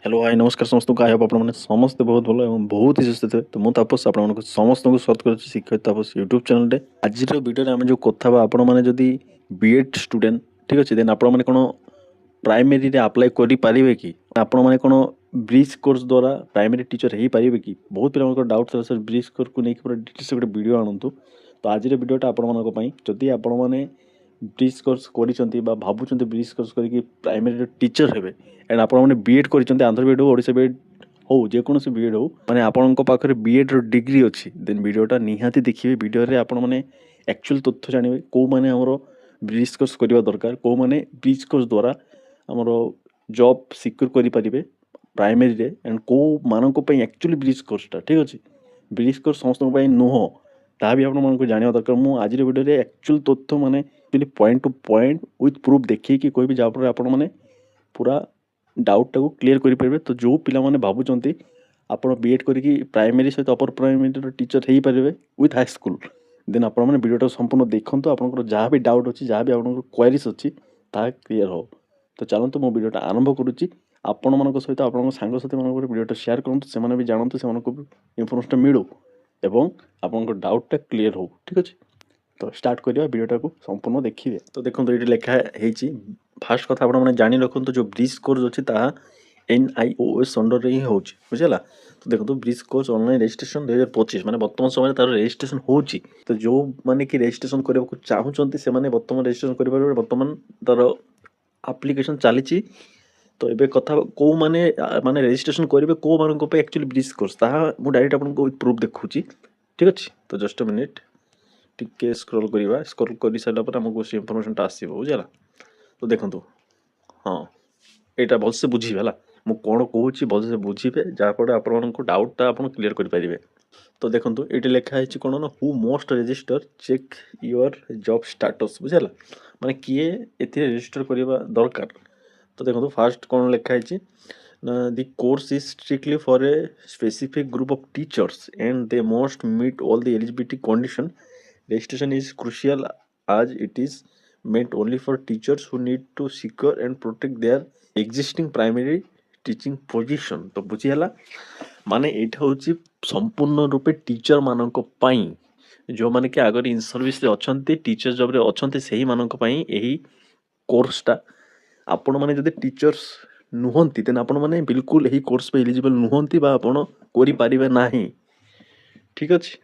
Hello hi नमस्कार समस्त को आई होप आपने समस्ते बहुत भलो एवं बहुत ही सुस्थ थे तो मु तापस आपण समस्त को स्वागत करुच्ची शिक्षक तापस यूट्यूब चैनल रे आज वीडियो आम जो कथा आपण मैंने जदि बीएड स्टूडेंट ठीक अच्छे देन आपण मैंने कौन प्राइमरी रे अप्लाई करि पारिबे कि आपण मैंने कौन ब्रिज कोर्स द्वारा प्राइमरी टीचर हो पारिबे कि बहुत पिला डाउट था सर ब्रिज कोर्स को लेकिन पूरा डिटेल्स गोटे वीडियो आणंतु तो आज वीडियोटा आपण मानक पई जदि आपण मैंने ब्रिज कोर्स करिसंती बा भाबुचंती ब्रिज कोर्स करके प्राइमरी टीचर हेबे एंड आपण मैंने बीएड करिसंती आंध्र बीएड हो ओडिशा बीएड हो जेकोसी बीएड हो माने आपणक पाखरे बीएड रो डिग्री अछि देन वीडियोटा निहाती देखिबे वीडियो रे आपण माने एक्चुअल तथ्य जानिबे को माने हमरो ब्रिज कोर्स करिवा दरकार को माने ब्रिज कोर्स द्वारा हमरो जॉब सिक्योर करि परिबे प्राइमरी रे एंड को मानक पई एक्चुअली ब्रिज कोर्सटा ठीक अछि ब्रिज कोर्स समस्त पई नुहो ता भी आपण मानक जानिबा दरकार मु आज रे वीडियो रे एक्चुअल तथ्य माने actually point two point with proof देखि कि कोई भी जा पर आपण माने पूरा डाउट टाको क्लियर करि परिबे तो जो पिला माने भाबुचंती आपण बीएड करिकि प्राइमरी सहित अपर प्राइमरी टीचर हेई परिबे विथ हाई स्कूल देन आपण माने वीडियोटा संपूर्ण देखंतु आपनकर जहाँ भी डाउट अछि जहाँ भी आपनकर क्वेरीज अछि ता क्लियर हो तो चलंतु मो वीडियोटा आरंभ करूची आपण मानक सहित आपण सांग साथी मानक वीडियोटा शेयर करंतु से माने भी जानंतु से मानक इन्फॉर्मेशन मिलु एवं आपनकर डाउटटा क्लियर हो ठीक अछि तो स्टार्ट करिया वीडियोटा को संपूर्ण देखिए तो देखो ये लिखा है फास्ट कथा आप जानी रखु जो ब्रिज कोर्स अच्छी ताहा NIOS अंडर रे ही होची बुझला तो देखो ब्रिज कोर्स ऑनलाइन रजिस्ट्रेशन 2025 माने वर्तमान समय तार रजिस्ट्रेशन होची तो जो माने कि रजिस्ट्रेशन करबा को चाहुचंती से माने वर्तमान रजिस्ट्रेशन करबा वर्तमान तार एप्लीकेशन चलीची तो एबे कथा को माने माने रजिस्ट्रेशन करिवे को मानन को पे एक्चुअली ब्रिज कोर्स ताहा मु डायरेक्ट आपन को प्रूफ देखुची ठीक अछि तो जस्ट अ मिनिट टिके स्क्रॉल करिवा स्क्रॉल करि साइला पर हमको से इंफॉर्मेशन आसीबो बुझला तो देखंतु हाँ एटा भल से बुझी हला मु कोन कहूची भल से बुझीबे जा पर आपन को डाउट ता आपन क्लियर करि परिबे तो देखंतु एटे लिखा है कोन न who must register check your job status बुझला माने किए एथि रजिस्टर करिवा दरकार तो देखंतु फर्स्ट कोन लिखा है the course is strictly for a specific group of teachers and they must meet all the eligibility condition. Registration is crucial as it is meant only for teachers who need to secure and protect their existing primary teaching position. तो बुझी हला माने एटा होची संपूर्ण रूपे teacher मानक पई जो माने कि अगर इन सर्विस रे अछंती टीचर जॉब रे अछंती सही मानक पई एही कोर्सटा आपण माने जदि टीचर्स नुहंती तेन आपण माने बिल्कुल एही कोर्स पे एलिजिबल नुहंती बा आपण करि पारिबे नाही ठीक अछि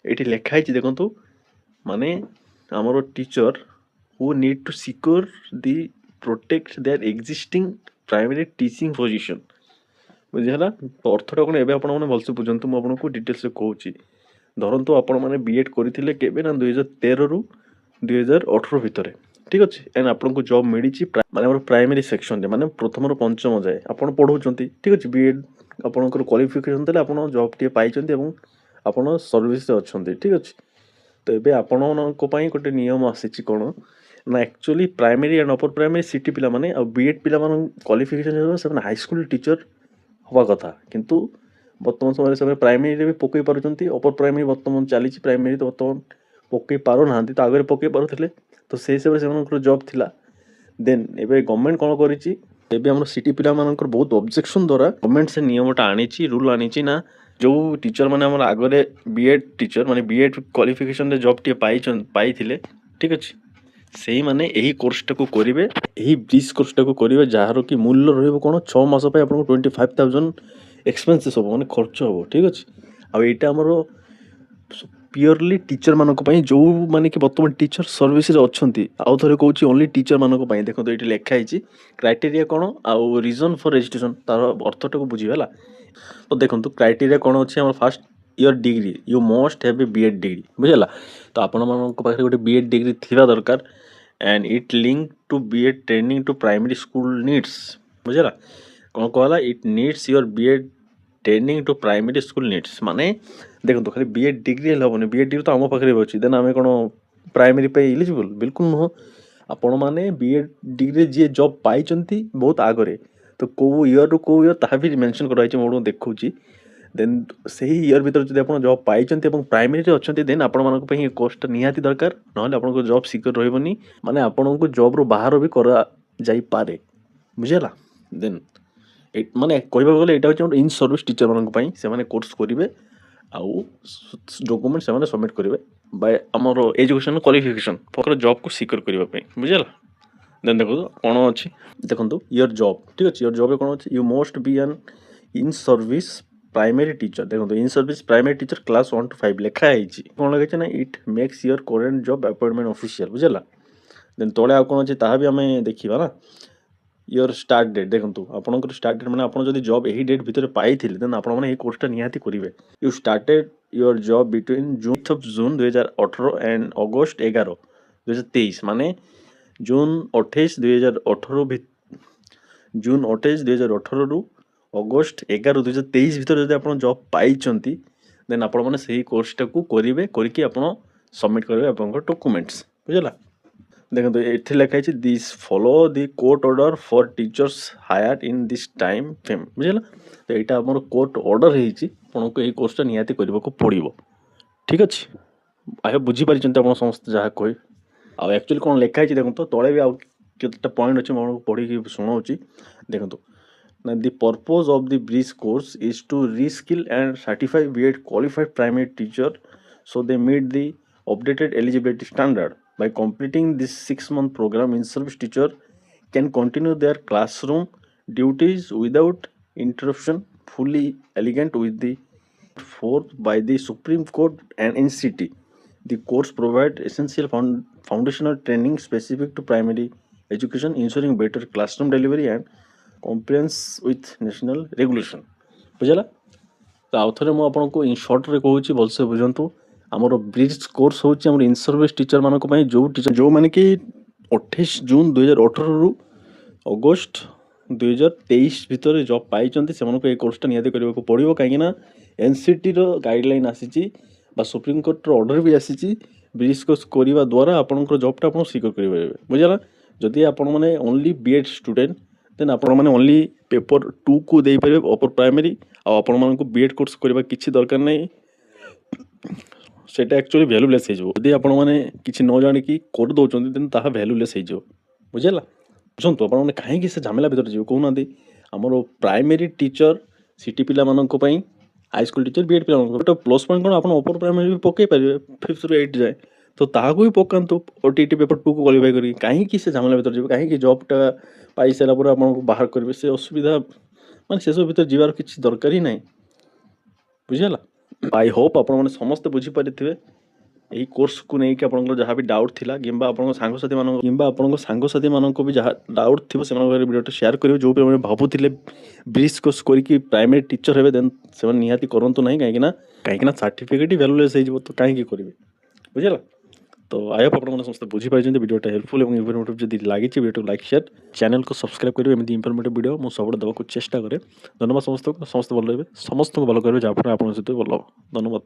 एठी लेखा है देखंतु माने हमरो teacher who need to secure the protect their existing primary teaching position बुझला तो अर्थटा कोन एबे आपण माने भलसे बुझंतु म आपन को डिटेल्स से कहूची धरंतु आपण माने बीएड करिथिले केबे ना 2013 रु 2018 भितरे ठीक अछि एन आपन को जॉब मिलिची माने हमर प्राइमरी सेक्शन रे माने प्रथम रु पंचम जाय आपण पढौचंती ठीक अछि बीएड आपनकर क्वालिफिकेशन तले आपण जॉब टे पाइचंती एवं आपण सर्विस रे अछंती ठीक अछि तो एबे आपण को पई गोटे नियम आसीची कोन ना actually primary and upper primary city पिला माने आ बीएड पिला मान क्वालिफिकेशन से हाई स्कूल टीचर हवा कथा किंतु वर्तमान समय से प्राइमरी रे भी पकई पारुचंती अपर प्राइमरी वर्तमान चली प्राइमरी तो वर्तमान पकई पारो नांती तो आगे पकई पारुथिले तो से हिसाब से जॉब थिला देन एबे गवर्नमेंट कोन करिची एबे हमर सिटी पिला मानकर बहुत ऑब्जेक्शन द्वारा गवर्नमेंट से नियमटा आनीची रूल आनीची ना जो टीचर माने हमर आगरे बीएड टीचर माने बीएड क्वालिफिकेशन रे जॉब टे पाइथिले ठीक अछि सेही माने एही कोर्स टाको करिवे एही ब्रिज कोर्स टाको करिवे जहारो कि मूल्य रहइबो कोन 6 मास पे आपन 25000 एक्सपेंसेस हो माने खर्च हो ठीक अछि आ एटा हमरो प्योरली टीचर मानक पई जो माने कि वर्तमान टीचर सर्विस रे अछंती आउ थरे कहूची ओनली टीचर मानक पई देखो तो एटी लेखा हिची क्राइटेरिया कोन आ रीजन फॉर रजिस्ट्रेशन तार अर्थ टाको बुझिबेला तो देखंतु क्राइटेरिया कोन अछि हमर first your degree you must have a BEd degree बुझला तो आपण मानक पाखरे गोटे बीएड डिग्री थिबा दरकार and it link to BEd training to primary school needs बुझला कोन कहला it needs your BEd training to primary school needs माने देखो तो खाली बीएड डिग्री हबने बीएड डिग्री तो हम पाखरे अछि देन आमे कोन प्राइमरी पे एलिजिबल बिल्कुल नो आपण माने बीएड डिग्री जे जॉब पाइचंती बहुत आगरे तो को ईयर रु को ईयर ता भी मेंशन कराइ छै मोडो देखौची देन सही ईयर भीतर जदि आपण जॉब पाइचंती एवं प्राइमरी रे अछंती देन आपण मानक पे कोर्स निहाती दरकार नहले आपण को जॉब सिक्योर रहइबनी माने आपण को जॉब रो बाहर भी करा जाई पारे बुझला देन ମାନେ କହିବାକୁ ଗଲେ ଏଇଟା ହେଉଛି ଆମର ଇନ୍ ସର୍ଭିସ୍ ଟିଚରମାନଙ୍କ ପାଇଁ ସେମାନେ କୋର୍ସ କରିବେ ଆଉ ଡକୁମେଣ୍ଟ ସେମାନେ ସବମିଟ୍ କରିବେ ବାଇ ଆମର ଏଜୁକେସନ୍ କ୍ୱାଲିଫିକେସନ୍ ଫର ଜବ୍କୁ ସିକ୍ୟୁର କରିବା ପାଇଁ ବୁଝିଲା। ଦେନ୍ ଦେଖନ୍ତୁ କ'ଣ ଅଛି ଦେଖନ୍ତୁ ୟର୍ ଜବ୍ ଠିକ୍ ଅଛି। ୟର୍ ଜବ୍ରେ କ'ଣ ଅଛି you must be an in service primary teacher. ଦେଖନ୍ତୁ in service primary teacher class 1 to 5 ଲେଖା ହେଇଛି। କ'ଣ ଲେଖା ନା it makes your current job appointment official ବୁଝିଲା। ଦେନ୍ ତଳେ ଆଉ କ'ଣ ଅଛି ତାହା ବି ଆମେ ଦେଖିବା ନା। ୟର୍ ଷ୍ଟାର୍ଟ ଡେଟ୍ ଦେଖନ୍ତୁ ଆପଣଙ୍କର ଷ୍ଟାର୍ଟ ଡେଟ୍ ମାନେ ଆପଣ ଯଦି ଜବ୍ ଏହି ଡେଟ୍ ଭିତରେ ପାଇଥିଲେ ଦେନ୍ ଆପଣମାନେ ଏହି କୋର୍ସଟା ନିହାତି କରିବେ। You started your job between June 2018 and August 11 2023 ମାନେ ଜୁନ୍ 28 2018 ଜୁନ୍ 28 2018ରୁ ଅଗଷ୍ଟ 11 2023 ଭିତରେ ଯଦି ଆପଣ ଜବ୍ ପାଇଛନ୍ତି ଦେନ୍ ଆପଣମାନେ ସେହି କୋର୍ସଟାକୁ କରିବେ। କରିକି ଆପଣ ସବମିଟ୍ କରିବେ ଆପଣଙ୍କର ଡକୁମେଣ୍ଟସ୍ ବୁଝିଲା। ଦେଖନ୍ତୁ ଏଠି ଲେଖା ହେଇଛି this follow the court order for teachers hired in this time frame ବୁଝିଲା। ତ ଏଇଟା ଆମର କୋର୍ଟ ଅର୍ଡ଼ର ହେଇଛି ଆପଣଙ୍କୁ ଏହି କୋର୍ସଟା ନିହାତି କରିବାକୁ ପଡ଼ିବ ଠିକ୍ ଅଛି। ଆୟ ବୁଝିପାରିଛନ୍ତି ଆପଣ ସମସ୍ତେ ଯାହା କହି। ଆଉ ଆକ୍ଚୁଆଲି କ'ଣ ଲେଖା ହେଇଛି ଦେଖନ୍ତୁ ତଳେ ବି ଆଉ କେତେଟା ପଏଣ୍ଟ ଅଛି ମୁଁ ଆପଣଙ୍କୁ ପଢ଼ିକି ଶୁଣାଉଛି ଦେଖନ୍ତୁ ନା the purpose of the bridge course is to reskill and certify B.Ed qualified primary teacher so they meet the updated eligibility standard. By completing this 6-month program, in-service teacher can continue their classroom duties without interruption, fully elegant with the forth by the Supreme Court and NCT. The course provides essential foundational training specific to primary education, ensuring better classroom delivery and compliance with national regulation. ବୁଝିଲା। ତ ଆଉ ଥରେ ମୁଁ ଆପଣଙ୍କୁ in ସର୍ଟରେ କହୁଛି ଭଲସେ ବୁଝନ୍ତୁ। ଆମର ବ୍ରିଜ୍ କୋର୍ସ ହେଉଛି ଆମର ଇନ୍ ସର୍ଭିସ୍ ଟିଚରମାନଙ୍କ ପାଇଁ ଯେଉଁମାନେ କି 28 ଜୁନ୍ 2018ରୁ ଅଗଷ୍ଟ 2023 ଭିତରେ ଜବ୍ ପାଇଛନ୍ତି ସେମାନଙ୍କୁ ଏହି କୋର୍ସଟା ନିହାତି କରିବାକୁ ପଡ଼ିବ। କାହିଁକିନା NCTର ଗାଇଡ଼ଲାଇନ୍ ଆସିଛି ବା ସୁପ୍ରିମକୋର୍ଟର ଅର୍ଡ଼ର ବି ଆସିଛି ବ୍ରିଜ୍ କୋର୍ସ କରିବା ଦ୍ୱାରା ଆପଣଙ୍କର ଜବ୍ଟା ଆପଣ ସିକ୍ୟୁର କରିପାରିବେ ବୁଝିଲା। ଯଦି ଆପଣମାନେ ଓନ୍ଲି B.Ed ଷ୍ଟୁଡେଣ୍ଟ ଦେନ୍ ଆପଣମାନେ ଓନ୍ଲି ପେପର୍ 2କୁ ଦେଇପାରିବେ ଅପର ପ୍ରାଇମେରୀ ଆଉ ଆପଣମାନଙ୍କୁ B.Ed କୋର୍ସ କରିବା କିଛି ଦରକାର ନାହିଁ। ସେଇଟା ଆକ୍ଚୁଆଲି ଭ୍ୟାଲୁଲେସ୍ ହେଇଯିବ। ଯଦି ଆପଣମାନେ କିଛି ନ ଜାଣିକି କରିଦେଉଛନ୍ତି ଦେନ୍ ତାହା ଭ୍ୟାଲୁଲେସ୍ ହେଇଯିବ ବୁଝିଲା। ବୁଝନ୍ତୁ ଆପଣମାନେ କାହିଁକି ସେ ଝାମେଲା ଭିତରେ ଯିବେ କହୁନାହାନ୍ତି। ଆମର ପ୍ରାଇମେରୀ ଟିଚର ସିଟି ପିଲାମାନଙ୍କ ପାଇଁ ହାଇସ୍କୁଲ ଟିଚର B.Ed ପିଲାମାନଙ୍କ ଗୋଟେ ପ୍ଲସ୍ ପଏଣ୍ଟ କ'ଣ ଆପଣ ଅପର ପ୍ରାଇମେରୀ ବି ପକାଇ ପାରିବେ 5th ରୁ 8th ଯାଏ। ତ ତାହାକୁ ବି ପକାନ୍ତୁ OTT ପେପର୍ 2କୁ କ୍ୱାଲିଫାଇ କରିକି। କାହିଁକି ସେ ଝାମେଲା ଭିତରେ ଯିବେ କାହିଁକି ଜବ୍ଟା ପାଇସାରିଲା ପରେ ଆପଣଙ୍କୁ ବାହାର କରିବେ ସେ ଅସୁବିଧା ମାନେ ସେସବୁ ଭିତରେ ଯିବାର କିଛି ଦରକାର ହିଁ ନାହିଁ ବୁଝିହେଲା। ଆଇ ହୋପ୍ ଆପଣମାନେ ସମସ୍ତେ ବୁଝିପାରିଥିବେ ଏହି କୋର୍ସକୁ ନେଇକି ଆପଣଙ୍କର ଯାହା ବି ଡାଉଟ୍ ଥିଲା କିମ୍ବା ଆପଣଙ୍କ ସାଙ୍ଗସାଥିମାନଙ୍କୁ ବି ଯାହା ଡାଉଟ୍ ଥିବ ସେମାନଙ୍କ ଭିଡ଼ିଓଟା ସେୟାର କରିବେ। ଯେଉଁ ପିଲାମାନେ ଭାବୁଥିଲେ ବ୍ରିଜ୍ କୋର୍ସ କରିକି ପ୍ରାଇମେରୀ ଟିଚର ହେବେ ଦେନ୍ ସେମାନେ ନିହାତି କରନ୍ତୁ ନାହିଁ କାହିଁକିନା ସାର୍ଟିଫିକେଟ୍ ଭ୍ୟାଲୁଲେସ୍ ହେଇଯିବ ତ କାହିଁକି କରିବେ ବୁଝିଲା। ତ ଆଇ ହୋପ୍ ଆପଣମାନେ ସମସ୍ତେ ବୁଝିପାରିଛନ୍ତି ଭିଡ଼ିଓଟା ହେଲ୍ପଫୁଲ୍ ଏବଂ ଇନଫର୍ମେଟିଭ୍ ଯଦି ଲାଗିଛି ଭିଡ଼ିଓକୁ ଲାଇକ୍ ସେୟାର ଚ୍ୟାନେଲକୁ ସବସ୍କ୍ରାଇବ୍ କରିବେ। ଏମିତି ଇନଫର୍ମେଟିଭ୍ ଭିଡ଼ିଓ ମୁଁ ସବୁବେଳେ ଦେବାକୁ ଚେଷ୍ଟା କରେ। ଧନ୍ୟବାଦ ସମସ୍ତଙ୍କୁ। ସମସ୍ତେ ଭଲ ରହିବେ ସମସ୍ତଙ୍କୁ ଭଲ କରିବେ ଯାହାଫଳରେ ଆପଣଙ୍କ ସହିତ ଭଲ ହେବ। ଧନ୍ୟବାଦ।